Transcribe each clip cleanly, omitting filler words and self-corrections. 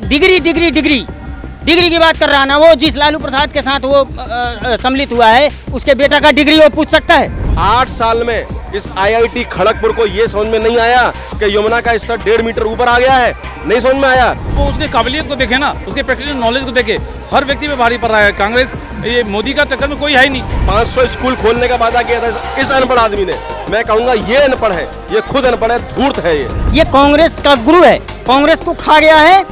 Degree degree degree degree की बात कर रहा ना, वो जिस लालू प्रसाद के साथ वो सम्मिलित हुआ है उसके बेटा का डिग्री वो पूछ सकता है। 8 साल में इस IIT खड़गपुर को ये समझ में नहीं आया कि यमुना का स्तर 1.5 मीटर ऊपर आ गया है, नहीं समझ में आया। वो उसकी काबिलियत को देखे ना, उसके प्रैक्टिकल नॉलेज को देखे, हर व्यक्ति पे भारी पड़ रहा है। कांग्रेस ये मोदी का टक्कर में कोई है ही नहीं। 500 स्कूल खोलने का वादा किया था इस अनपढ़ आदमी ने। मैं कहूँगा ये अनपढ़ है, ये खुद अनपढ़ है, धूर्त है। ये कांग्रेस का गुरु है, कांग्रेस को खा गया है,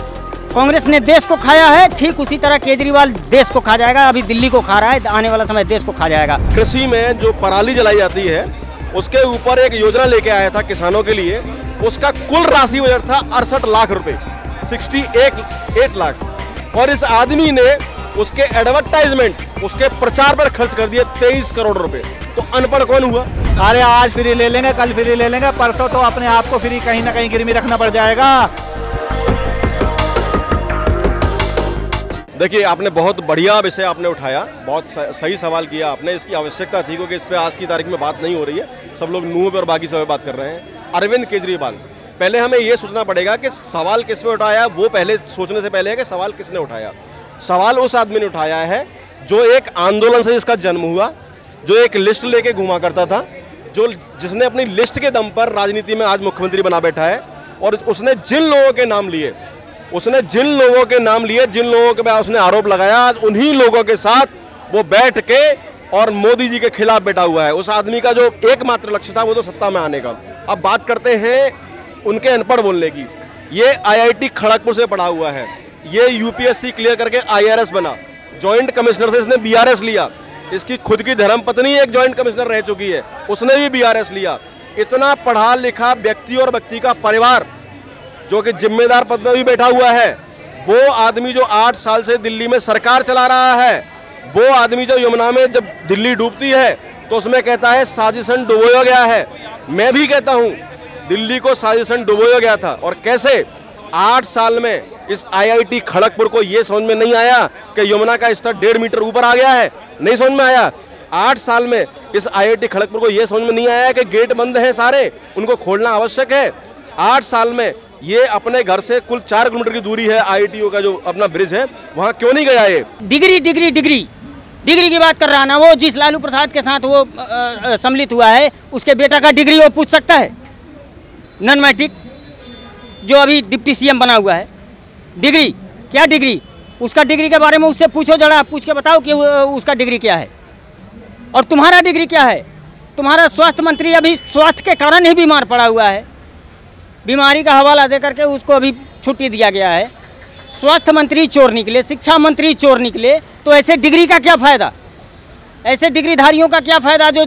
कांग्रेस ने देश को खाया है। ठीक उसी तरह केजरीवाल देश को खा जाएगा, अभी दिल्ली को खा रहा है, आने वाला समय देश को खा जाएगा। कृषि में जो पराली जलाई जाती है उसके ऊपर एक योजना लेके आया था किसानों के लिए, उसका कुल राशि बजट था 68 लाख रुपए, 68 लाख। और इस आदमी ने उसके एडवर्टाइजमेंट, उसके प्रचार पर खर्च कर दिए 23 करोड़ रुपए। तो अनपढ़ कौन हुआ? अरे आज फ्री ले लेंगे, कल फ्री ले लेंगे, परसों तो अपने आप को फ्री कहीं ना कहीं गिरवी रखना पड़ जाएगा। देखिए, आपने बहुत बढ़िया विषय आपने उठाया, बहुत सही सवाल किया आपने। इसकी आवश्यकता थी क्योंकि इस पे आज की तारीख में बात नहीं हो रही है, सब लोग न्यूज़ पे और बाकी सब बात कर रहे हैं। अरविंद केजरीवाल, पहले हमें ये सोचना पड़ेगा कि सवाल किस पे उठाया, वो पहले सोचने से पहले है कि सवाल किसने उठाया। सवाल उस आदमी ने उठाया है जो एक आंदोलन से जिसका जन्म हुआ, जो एक लिस्ट लेके घुमा करता था, जिसने अपनी लिस्ट के दम पर राजनीति में आज मुख्यमंत्री बना बैठा है। और उसने जिन लोगों के नाम लिए, जिन लोगों के बाद उसने आरोप लगाया, आज उन्हीं लोगों के साथ वो बैठ के और मोदी जी के खिलाफ बैठा हुआ है। उस आदमी का जो एकमात्र लक्ष्य था वो तो सत्ता में आने का। अब बात करते हैं उनके अनपढ़ बोलने की। ये IIT खड़गपुर से पढ़ा हुआ है, ये UPSC क्लियर करके IRS बना, जॉइंट कमिश्नर से इसने BRS लिया। इसकी खुद की धर्मपत्नी एक जॉइंट कमिश्नर रह चुकी है, उसने भी BRS लिया। इतना पढ़ा लिखा व्यक्ति और व्यक्ति का परिवार जो कि जिम्मेदार पद में भी बैठा हुआ है, वो आदमी जो 8 साल से दिल्ली में सरकार चला रहा है, वो आदमी जो यमुना में जब दिल्ली डूबती है तो उसमें कहता है साजिशन डुबोया गया है। मैं भी कहता हूँ दिल्ली को साजिशन डुबोया गया था। और कैसे 8 साल में इस IIT खड़गपुर को ये समझ में नहीं आया कि यमुना का स्तर 1.5 मीटर ऊपर आ गया है, नहीं समझ में आया। 8 साल में इस IIT खड़गपुर को ये समझ में नहीं आया कि गेट बंद हैं सारे, उनको खोलना आवश्यक है। 8 साल में ये अपने घर से कुल 4 किलोमीटर की दूरी है IITO का जो अपना ब्रिज है, वहाँ क्यों नहीं गया? ये डिग्री डिग्री डिग्री डिग्री की बात कर रहा ना, वो जिस लालू प्रसाद के साथ वो सम्मिलित हुआ है उसके बेटा का डिग्री वो पूछ सकता है। नॉन मैट्रिक जो अभी डिप्टी CM बना हुआ है, डिग्री क्या डिग्री, उसका डिग्री के बारे में उससे पूछो, जरा पूछ के बताओ कि उसका डिग्री क्या है और तुम्हारा डिग्री क्या है। तुम्हारा स्वास्थ्य मंत्री अभी स्वास्थ्य के कारण ही बीमार पड़ा हुआ है, बीमारी का हवाला दे करके उसको अभी छुट्टी दिया गया है। स्वास्थ्य मंत्री चोर निकले, शिक्षा मंत्री चोर निकले, तो ऐसे डिग्री का क्या फ़ायदा, ऐसे डिग्रीधारियों का क्या फ़ायदा जो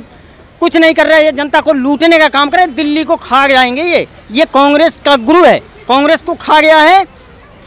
कुछ नहीं कर रहे, ये जनता को लूटने का काम करे, दिल्ली को खा जाएंगे। ये कांग्रेस का गुरु है, कांग्रेस को खा गया है,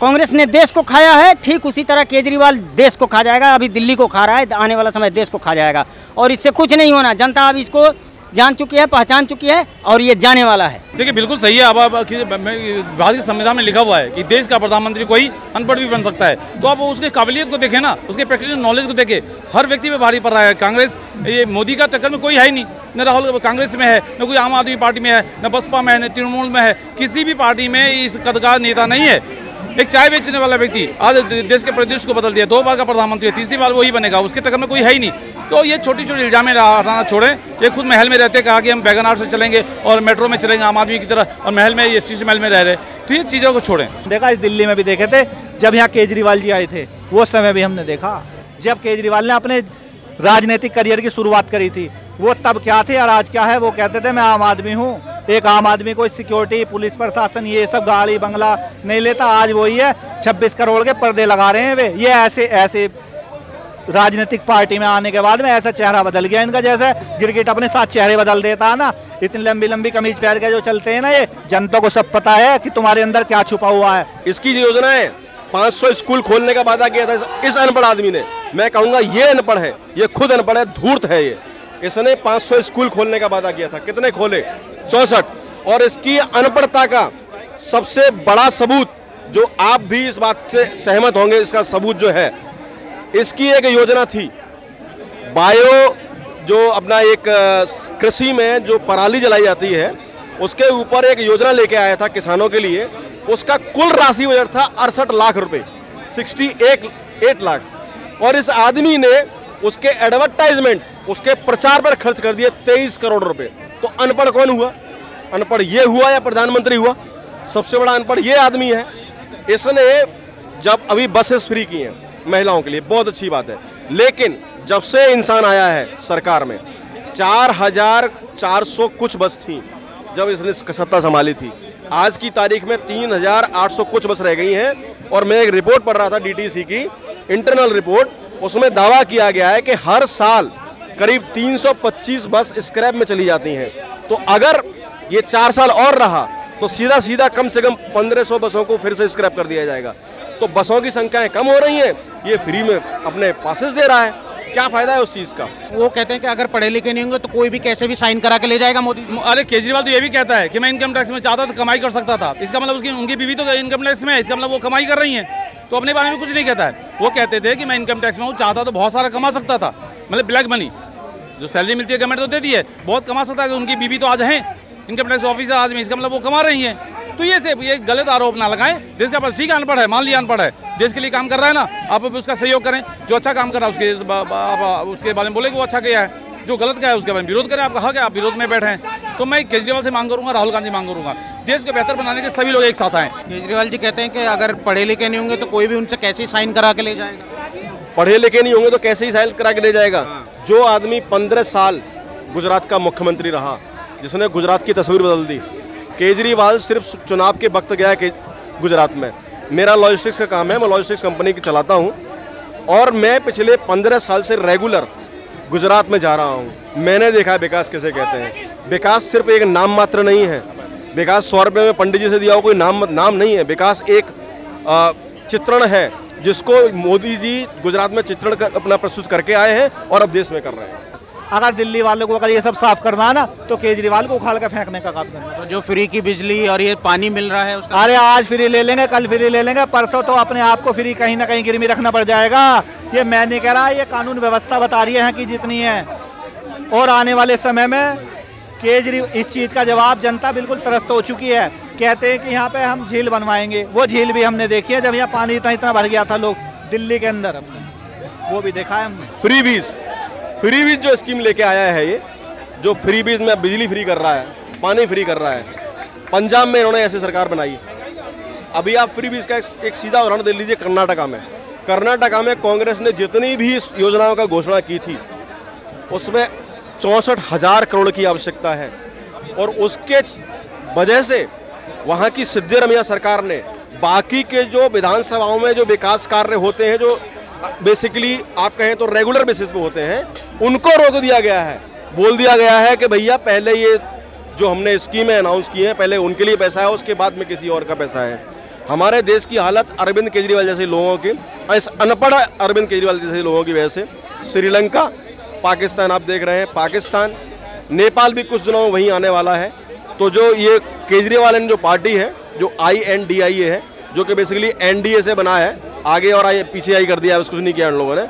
कांग्रेस ने देश को खाया है। ठीक उसी तरह केजरीवाल देश को खा जाएगा, अभी दिल्ली को खा रहा है, आने वाला समय देश को खा जाएगा। और इससे कुछ नहीं होना, जनता अब इसको जान चुकी है, पहचान चुकी है और ये जाने वाला है। देखिए, बिल्कुल सही है। अब भारतीय संविधान में लिखा हुआ है कि देश का प्रधानमंत्री कोई अनपढ़ भी बन सकता है। तो अब उसकी काबिलियत को देखे ना, उसके प्रैक्टिकल नॉलेज को देखे, हर व्यक्ति पे भारी पड़ रहा है। कांग्रेस ये मोदी का टक्कर में कोई है ही नहीं। न राहुल कांग्रेस में है, न कोई आम आदमी पार्टी में है, न बसपा में है, न तृणमूल में है। किसी भी पार्टी में इस कद का नेता नहीं है। एक चाय बेचने वाला व्यक्ति आज देश के परिदृश्य को बदल दिया, 2 बार का प्रधानमंत्री, तीसरी बार वही बनेगा, उसके टक्कर में कोई है ही नहीं। तो ये छोटी छोटी इल्जामें हटाना छोड़ें। ये खुद महल में रहते, कहा कि हम वैगन से चलेंगे और मेट्रो में चलेंगे आम आदमी की तरह, और महल में ये शीश महल में रह रहे। तो ये चीज़ों को छोड़ें। देखा, इस दिल्ली में भी देखे थे जब यहाँ केजरीवाल जी आए थे, वो समय भी हमने देखा जब केजरीवाल ने अपने राजनीतिक करियर की शुरुआत करी थी। वो तब क्या थे और आज क्या है? वो कहते थे मैं आम आदमी हूँ। एक आम आदमी को सिक्योरिटी, पुलिस प्रशासन, ये सब गाड़ी बंगला नहीं लेता। आज वही है, 26 करोड़ के पर्दे लगा रहे हैं वे। ये ऐसे राजनीतिक पार्टी में आने के बाद में ऐसा चेहरा बदल गया इनका, जैसे गिरगिट अपने साथ चेहरे बदल देता है ना। इतनी लंबी लंबी कमीज पहन के जो चलते हैं ना, ये जनता को सब पता है कि तुम्हारे अंदर क्या छुपा हुआ है। इसकी योजना है 500 स्कूल खोलने का वादा किया था इस अनपढ़ आदमी ने। मैं कहूँगा ये अनपढ़ है, ये खुद अनपढ़ है, धूर्त है। इसने 500 स्कूल खोलने का वादा किया था, कितने खोले? 64। और इसकी अनपढ़ता का सबसे बड़ा सबूत, जो आप भी इस बात से सहमत होंगे, इसका सबूत जो है, इसकी एक योजना थी बायो, जो अपना एक कृषि में जो पराली जलाई जाती है उसके ऊपर एक योजना लेके आया था किसानों के लिए, उसका कुल राशि बजट था 68 लाख रुपए, 68 लाख। और इस आदमी ने उसके एडवर्टाइजमेंट, उसके प्रचार पर खर्च कर दिए 23 करोड़ रुपए। तो अनपढ़ कौन हुआ? अनपढ़ ये हुआ या प्रधानमंत्री हुआ? सबसे बड़ा अनपढ़ ये आदमी है। इसने जब अभी बसेस फ्री की हैं महिलाओं के लिए, बहुत अच्छी बात है, लेकिन जब से इंसान आया है सरकार में 4400 कुछ बस थी जब इसने सत्ता संभाली थी। आज की तारीख में 3800 कुछ बस रह गई हैं। और मैं एक रिपोर्ट पढ़ रहा था डीटीसी की इंटरनल रिपोर्ट, उसमें दावा किया गया है कि हर साल करीब 325 बस स्क्रैप में चली जाती हैं। तो अगर ये 4 साल और रहा तो सीधा सीधा कम से कम 1500 बसों को फिर से स्क्रैप कर दिया जाएगा। तो बसों की संख्याएं कम हो रही हैं, ये फ्री में अपने पासेस दे रहा है, क्या फायदा है उस चीज का? वो कहते हैं कि अगर पढ़े लिखे नहीं होंगे तो कोई भी कैसे भी साइन करा के ले जाएगा मोदी। अरे केजरीवाल तो ये भी कहता है कि मैं इनकम टैक्स में चाहता तो कमाई कर सकता था। इसका मतलब उसकी उनकी बीवी तो इनकम टैक्स में है, इसका मतलब वो कमाई कर रही हैं। तो अपने बारे में कुछ नहीं कहता है। वो कहते थे कि मैं इनकम टैक्स में हूँ, चाहता तो बहुत सारा कमा सकता था, मतलब ब्लैक मनी जो सैलरी मिलती है गवर्नमेंट तो देती है, बहुत कमा सकता है। उनकी बीवी तो आज हैं इनकम टैक्स ऑफिसर आज में, इसका मतलब वो कमा रही हैं। तो ये गलत आरोप ना लगाएं। देश का ठीक है, अनपढ़ है, मान लिया अनपढ़ है, देश के लिए काम कर रहा है ना, आप उसका सहयोग करें। जो अच्छा काम कर रहा है उसके बारे में बोले कि वो अच्छा किया है, जो गलत किया है उसके बारे में विरोध करें। आपका हक है, आप विरोध में बैठे हैं। तो मैं केजरीवाल से मांग करूंगा, राहुल गांधी मांग करूंगा, देश को बेहतर बनाने के सभी लोग एक साथ आएं। केजरीवाल जी कहते हैं कि अगर पढ़े लिखे नहीं होंगे तो कोई भी उनसे कैसे साइन करा के ले जाएगा। पढ़े लिखे नहीं होंगे तो कैसे ही साइन करा के ले जाएगा? जो आदमी 15 साल गुजरात का मुख्यमंत्री रहा, जिसने गुजरात की तस्वीर बदल दी। केजरीवाल सिर्फ चुनाव के वक्त गया कि गुजरात में। मेरा लॉजिस्टिक्स का काम है, मैं लॉजिस्टिक्स कंपनी की चलाता हूं और मैं पिछले 15 साल से रेगुलर गुजरात में जा रहा हूं। मैंने देखा है विकास किसे कहते हैं। विकास सिर्फ एक नाम मात्र नहीं है। विकास 100 रुपये में पंडित जी से दिया हो कोई नाम नहीं है। विकास एक चित्रण है जिसको मोदी जी गुजरात में चित्रण अपना प्रस्तुत करके आए हैं और अब देश में कर रहे हैं। अगर दिल्ली वालों को अगर ये सब साफ करना है ना तो केजरीवाल को उखाड़ के फेंकने का काम करना। तो जो फ्री की बिजली और ये पानी मिल रहा है उसका, अरे आज फ्री ले लेंगे, कल फ्री ले लेंगे, परसों तो अपने आप को फ्री कहीं ना कहीं गिरवी रखना पड़ जाएगा। ये मैं नहीं कह रहा, ये कानून व्यवस्था बता रही है कि जितनी है। और आने वाले समय में केजरीवाल इस चीज़ का जवाब जनता बिल्कुल त्रस्त हो चुकी है। कहते हैं कि यहाँ पे हम झील बनवाएंगे, वो झील भी हमने देखी है जब यहाँ पानी इतना भर गया था लोग दिल्ली के अंदर, हमने वो भी देखा है हमने। फ्री बीज जो स्कीम लेके आया है, ये जो फ्री बीज में बिजली फ्री कर रहा है, पानी फ्री कर रहा है, पंजाब में इन्होंने ऐसी सरकार बनाई। अभी आप फ्री बीज का एक सीधा उदाहरण दे लीजिए कर्नाटका में। कर्नाटका में कांग्रेस ने जितनी भी इस योजनाओं का घोषणा की थी उसमें 64,000 करोड़ की आवश्यकता है। और उसके वजह से वहाँ की सिद्धिरमैया सरकार ने बाकी के जो विधानसभाओं में जो विकास कार्य होते हैं, जो बेसिकली आप कहें तो रेगुलर बेसिस पे होते हैं, उनको रोक दिया गया है। बोल दिया गया है कि भैया पहले ये जो हमने स्कीमें अनाउंस की हैं पहले उनके लिए पैसा है, उसके बाद में किसी और का पैसा है। हमारे देश की हालत अरविंद केजरीवाल जैसे लोगों की, इस अनपढ़ अरविंद केजरीवाल जैसे लोगों की वजह से श्रीलंका, पाकिस्तान आप देख रहे हैं, पाकिस्तान, नेपाल भी कुछ दिनों में वहीं आने वाला है। तो जो ये केजरीवाल जो पार्टी है, जो INDIA है, जो कि बेसिकली NDA से बना है, आगे और पीछे आई कर दिया है, कुछ नहीं किया इन लोगों ने।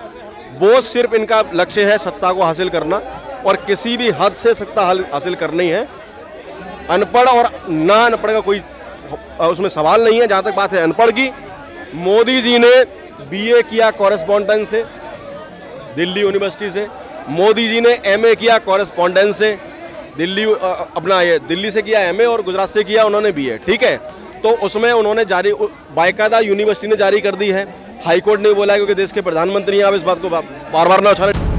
वो सिर्फ इनका लक्ष्य है सत्ता को हासिल करना और किसी भी हद से सत्ता हासिल करनी है। अनपढ़ और ना अनपढ़ का कोई उसमें सवाल नहीं है। जहाँ तक बात है अनपढ़ की, मोदी जी ने BA किया कॉरेस्पॉन्डेंस से दिल्ली यूनिवर्सिटी से, मोदी जी ने MA किया कॉरेस्पॉन्डेंस से दिल्ली से किया MA और गुजरात से किया उन्होंने BA, ठीक है। तो उसमें उन्होंने बाकायदा यूनिवर्सिटी ने जारी कर दी है। हाईकोर्ट ने बोला है क्योंकि देश के प्रधानमंत्री हैं, आप इस बात को बार बार ना उछालें।